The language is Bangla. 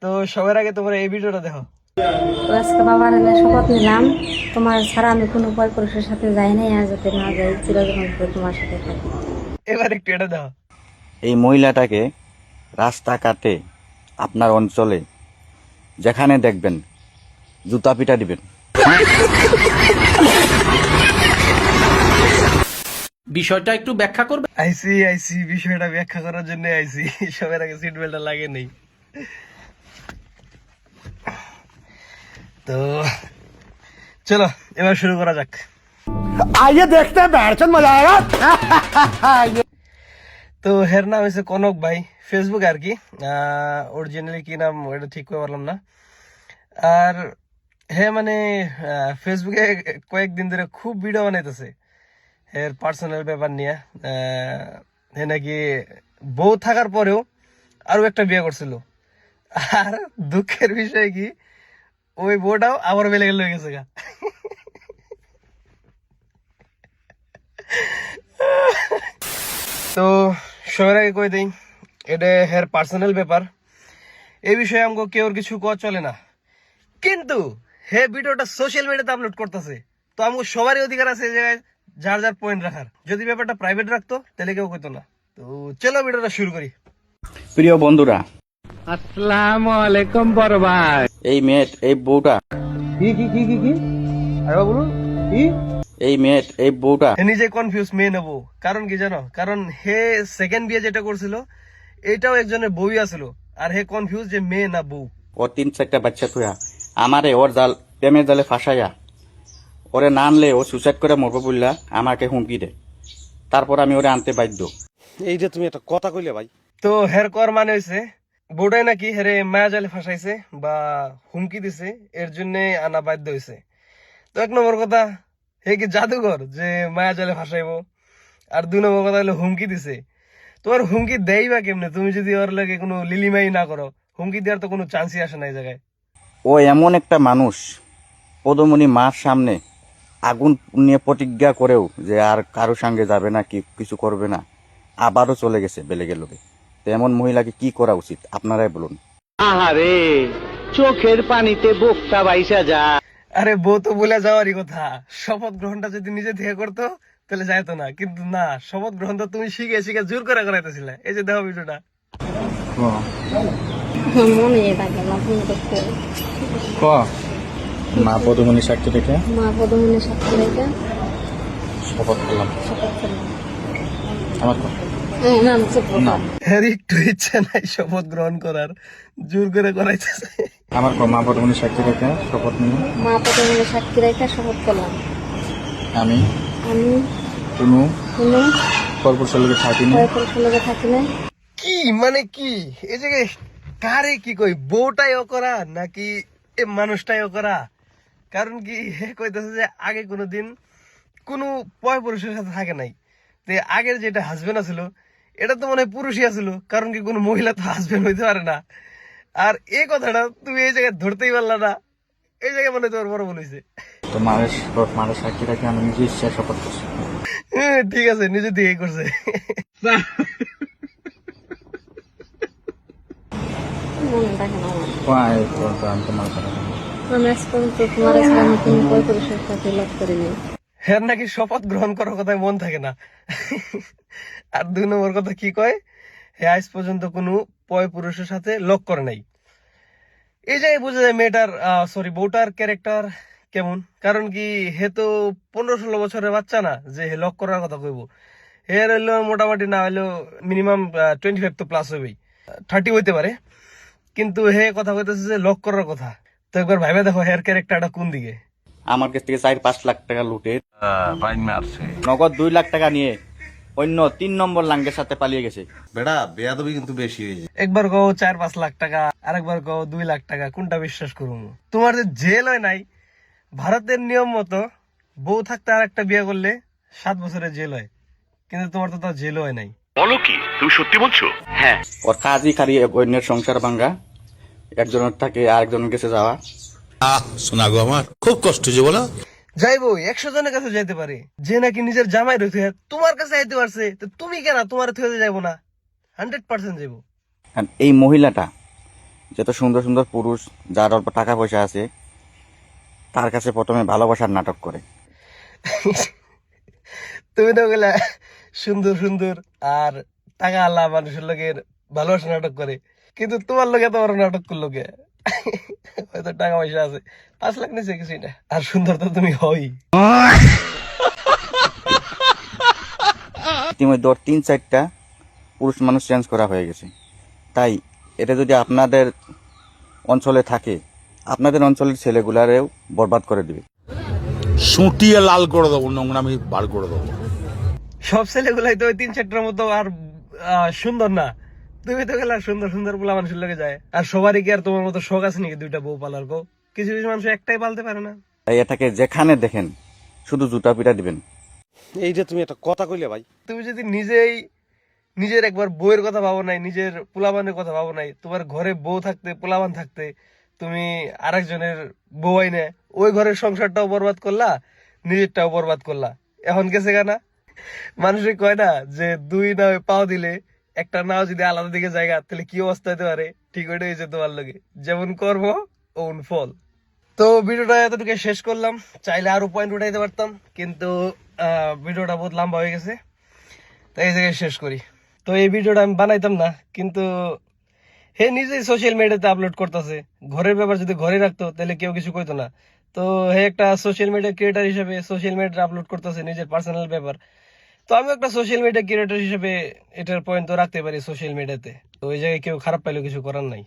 তো সবার আগে তোমরা এই ভিডিওটা দেখো। তো আজকে বাবার এনে শপথ নিলাম, তোমার ছাড়া আমি কোনো পর পুরুষের সাথে যাই নাই, আর যাতে না যাই, চিরজীবন ধরে তোমার সাথে থাকি। এবার একটু এটা দেখো। এই মহিলাটাকে রাস্তাঘাটে আপনার অঞ্চলে যেখানে দেখবেন জুতা পিটা দিবেন। বিষয়টা একটু ব্যাখ্যা করবে। আইসি বিষয়টা ব্যাখ্যা করার জন্য আইসি। সবার আগে সিট বেল্টটা লাগে নেই। তো চলো এবার শুরু করা যাক। आइए देखते हैं बैठचंद मजा आएगा। তো হের নাম হয়েছে কনক ভাই, ফেসবুক আর কি। অরিজিনালি কি নাম ওটা ঠিক করে পারলাম না। আর হ্যাঁ মানে ফেসবুকে কয়েকদিন ধরে খুব ভিডিও বানাইতেছে এর পার্সোনাল ব্যাপার নিয়ে। হে নাকি বউ থাকার পরেও আরো একটা বিয়ে করছিল। আর দুঃখের বিষয় কি, ওই বউটাও আবার বেলে গেল হয়ে গেছে গা। তো সবার আগে কই দিই, এটা হের পার্সোনাল ব্যাপার, এই বিষয়ে আমাকে কেউ কিছু কোয়া চলে না। কিন্তু হে ভিডিওটা সোশ্যাল মিডিয়াতে আপলোড করতেছে, তো আমাকে সবারই অধিকার আছে এই জায়গায় যার যার পয়েন্ট রাখার। যদি ব্যাপারটা প্রাইভেট রাখতো তাহলে কেউ কইতো না। তো চলো ভিডিওটা শুরু করি। প্রিয় বন্ধুরা, আসসালামু আলাইকুম বড় ভাই। এই মেয়ে এই বউটা কি আরে বলুন কি? এই বউটা হে নিজে কনফিউজ মেয়ে নেবো, কারণ কি জানো, কারণ হে সেকেন্ড বিয়ে যেটা করছিল এটাও একজনের বউই আছিল, আর হে কনফিউজ যে মেয়ে না বউ। ওর 3-4টা বাচ্চা থুয়া আমারে ওর জাল প্রেমের জালে ফাঁসাইয়া ওরে না আনলে ও সুসাইড করে মরবো বললা আমাকে হুমকি দেয়। তারপর আমি ওরে আনতে বাধ্য। এই যে তুমি একটা কথা কইলে ভাই। তো হের কর মানে হয়েছে বউটাই নাকি হেরে মায়া জালে ফাঁসাইছে বা হুমকি দিছে, এর জন্য আনা বাধ্য হয়েছে। তো এক নম্বর কথা, হে কি জাদুঘর যে মায়া জালে ফাঁসাইবো? আর 2 নম্বর কথা হলো হুমকি দিছে। তোমার হুমকি দেয় বা কেমনে তুমি যদি ওর লাগে কোনো লিলিমাই না করো? হুমকি দেওয়ার তো কোনো চান্সই আসে না এই জায়গায়। ও এমন একটা মানুষ, পদমণি মার সামনে আগুন নিয়ে প্রতিজ্ঞা করেও যে আর কারো সঙ্গে যাবে না, কি কিছু করবে না, আবারও চলে গেছে বেলেগের লোকে। তো এমন মহিলাকে কি করা উচিত আপনারাই বলুন। আহারে চোখের পানিতে বোকটা বাইসা যা। আরে বউ তো বলে যাওয়ারই কথা, শপথ গ্রহণটা যদি নিজে থেকে করতো তাহলে যাইতো না। কিন্তু না, শপথ গ্রহণ তো তুমি শিখে শিখে জোর করে করাইতেছিলে। এই যে দেখো ভিডিওটা। মনে থাকে না ফোন করতে, মা পদমণি সাক্ষী রেখে মা পদমনে সাক্ষী রেখে শপথ করলাম। শপথ করলাম। আমার না চুপ করো। এর একটু ইচ্ছা নাই শপথ গ্রহণ করার, জোর করে করাইতেছে। আমার মা পদমণি সাক্ষী রেখে শপথ নিয়ে মা পদমনে সাক্ষী রেখে শপথ করলাম, আমি আমি কোনো কোনো পরপুরুষের লোকে থাকি না। পর পুরুষের লগে থাকি না। কি মানে কি এই জায়গায় কারে কি কই, বউটাই ও করা নাকি এ মানুষটাই ও করা? কারণ কি হে কইতেছে যে আগে কোনোদিন কোনো পয় পুরুষের সাথে থাকে নাই। তো আগের যেটা হাজবেন্ড আছিল এটা তো মনে হয় পুরুষই আছিল, কারণ কি কোনো মহিলা তো হাজবেন্ড হইতে পারে না। আর এই কথাটা তুমি এই জায়গায় ধরতেই পারলা না, এই জায়গায় মনে হয় তোমার বড় ভুল হয়েছে। তো মায়ের সাক্ষী রেখে আমি নিজে ইচ্ছায় শপথ করছি। হ্যাঁ, ঠিক আছে, নিজে দিয়েই করছে। মনে থাকে না আমার। আমি তোমার কথা বলবো। আমি আজ পর্যন্ত তোমার ছাড়া আমি কোনো পর পুরুষের সাথে লাভ করিনি। হ্যাঁ নাকি শপথ গ্রহণ করার কথায় মন থাকে না। আর 2 নম্বর কথা কি কয়, হ্যাঁ আজ পর্যন্ত কোনো পয় পুরুষের সাথে লক করে নাই। এই জায়গায় বোঝা যায় মেয়েটার সরি বউটার ক্যারেক্টার কেমন। কারণ কি হে তো 15-16 বছরের বাচ্চা না যে হে লক করার কথা কইব। হে হইলো মোটামুটি না হইলো মিনিমাম 25 তো প্লাস হইবেই, 30 হইতে পারে। কিন্তু হে কথা কইতেছে যে লক করার কথা। তো একবার ভাইবা দেখো হের ক্যারেক্টারটা কোন দিকে। আমার কাছ থেকে 4-5 লাখ টাকা লুটে নগদ 2 লাখ টাকা নিয়ে অন্য 3 নম্বর লাঙ্গের সাথে পালিয়ে গেছে। বেড়া বেয়াদবি কিন্তু বেশি হয়ে যায়। একবার কও 4-5 লাখ টাকা, আরেকবার কও 2 লাখ টাকা, কোনটা বিশ্বাস করবো? তোমার যে জেল হয় নাই, ভারতের নিয়ম মতো বউ থাকতে আর একটা বিয়ে করলে 7 বছরের জেল হয়, কিন্তু তোমার তো তাও জেল হয় নাই। ওর কাজই খারিয়ে অন্যের সংসার ভাঙ্গা, একজনের থাকে আরেকজনের কাছে যাওয়া। শোনা গো আমার খুব কষ্ট যে বলো। যাইবো 100 জনের কাছে যাইতে পারে, যে নাকি নিজের জামাই রয়েছে তোমার কাছে আইতে পারছে, তো তুমি কেন তোমার থেকে যাইবো না? 100% যাইবো। আর এই মহিলাটা যত সুন্দর সুন্দর পুরুষ যার অল্প টাকা পয়সা আছে তার কাছে প্রথমে ভালোবাসার নাটক করে। তুমি তো গেলে সুন্দর সুন্দর আর টাকা আল্লাহ মানুষের লোকের ভালোবাসা নাটক করে, কিন্তু তোমার লোক এত বড় নাটক করলো কে? হয়তো টাকা পয়সা আছে, 5 লাখ নিচে কিছুই না, আর সুন্দর তো তুমি হই। ইতিমধ্যে ওর 3-4টা পুরুষ মানুষ চেঞ্জ করা হয়ে গেছে। তাই এটা যদি আপনাদের অঞ্চলে থাকে, আপনাদের অঞ্চলের ছেলেগুলারেও বরবাদ করে দিবে। সুটিয়ে লাল করে দেবো, নোংরামি বার করে দেবো। সব ছেলেগুলাই তো ওই 3-4টার মতো আর সুন্দর না। তুমি তো গেলে সুন্দর সুন্দর পোলা মানুষের লোকে যায়, আর সবারই কি আর তোমার মতো শখ আছে নাকি 2টা বউ পালার? গো, কিছু কিছু মানুষ একটাই পালতে পারে না। তাই এটাকে যেখানে দেখেন শুধু জুতা পিটা দিবেন। এইটা তুমি একটা কথা কইলে ভাই। তুমি যদি নিজের একবার বউয়ের কথা ভাবো নাই, নিজের পোলাবানের কথা ভাবো নাই, তোমার ঘরে বউ থাকতে পোলাবান থাকতে তুমি আরেকজনের বউ আইনে ওই ঘরের সংসারটাও বরবাদ করলা, নিজেরটাও বরবাদ করলা। এখন গেছে গানা মানুষে কয় না যে 2 নাও পাও দিলে একটা নাও যদি আলাদা দিকে জায়গা, তাহলে কি অবস্থা হতে পারে? ঠিক ওইটা হয়েছে তোমার লগে, যেমন কর্ম ওন ফল। তো ভিডিওটা এতটুকু শেষ করলাম, চাইলে আরো পয়েন্ট উঠাইতে পারতাম, কিন্তু ভিডিওটা বহুত লম্বা হয়ে গেছে, তাই এই জায়গায় শেষ করি। তো এই ভিডিওটা আমি বানাইতাম না, কিন্তু হে নিজেই সোশ্যাল মিডিয়াতে আপলোড করতেছে। ঘরের ব্যাপার যদি ঘরে রাখতো তাহলে কেউ কিছু কইতো না। তো হে একটা সোশ্যাল মিডিয়া ক্রিয়েটার হিসেবে সোশ্যাল মিডিয়াতে আপলোড করতেছে নিজের পার্সোনাল ব্যাপার। তো আমি একটা সোশ্যাল মিডিয়া ক্রিয়েটার হিসেবে এটার পয়েন্ট তো রাখতে পারি সোশ্যাল মিডিয়াতে। তো ওই জায়গায় কেউ খারাপ পাইলেও কিছু করার নাই।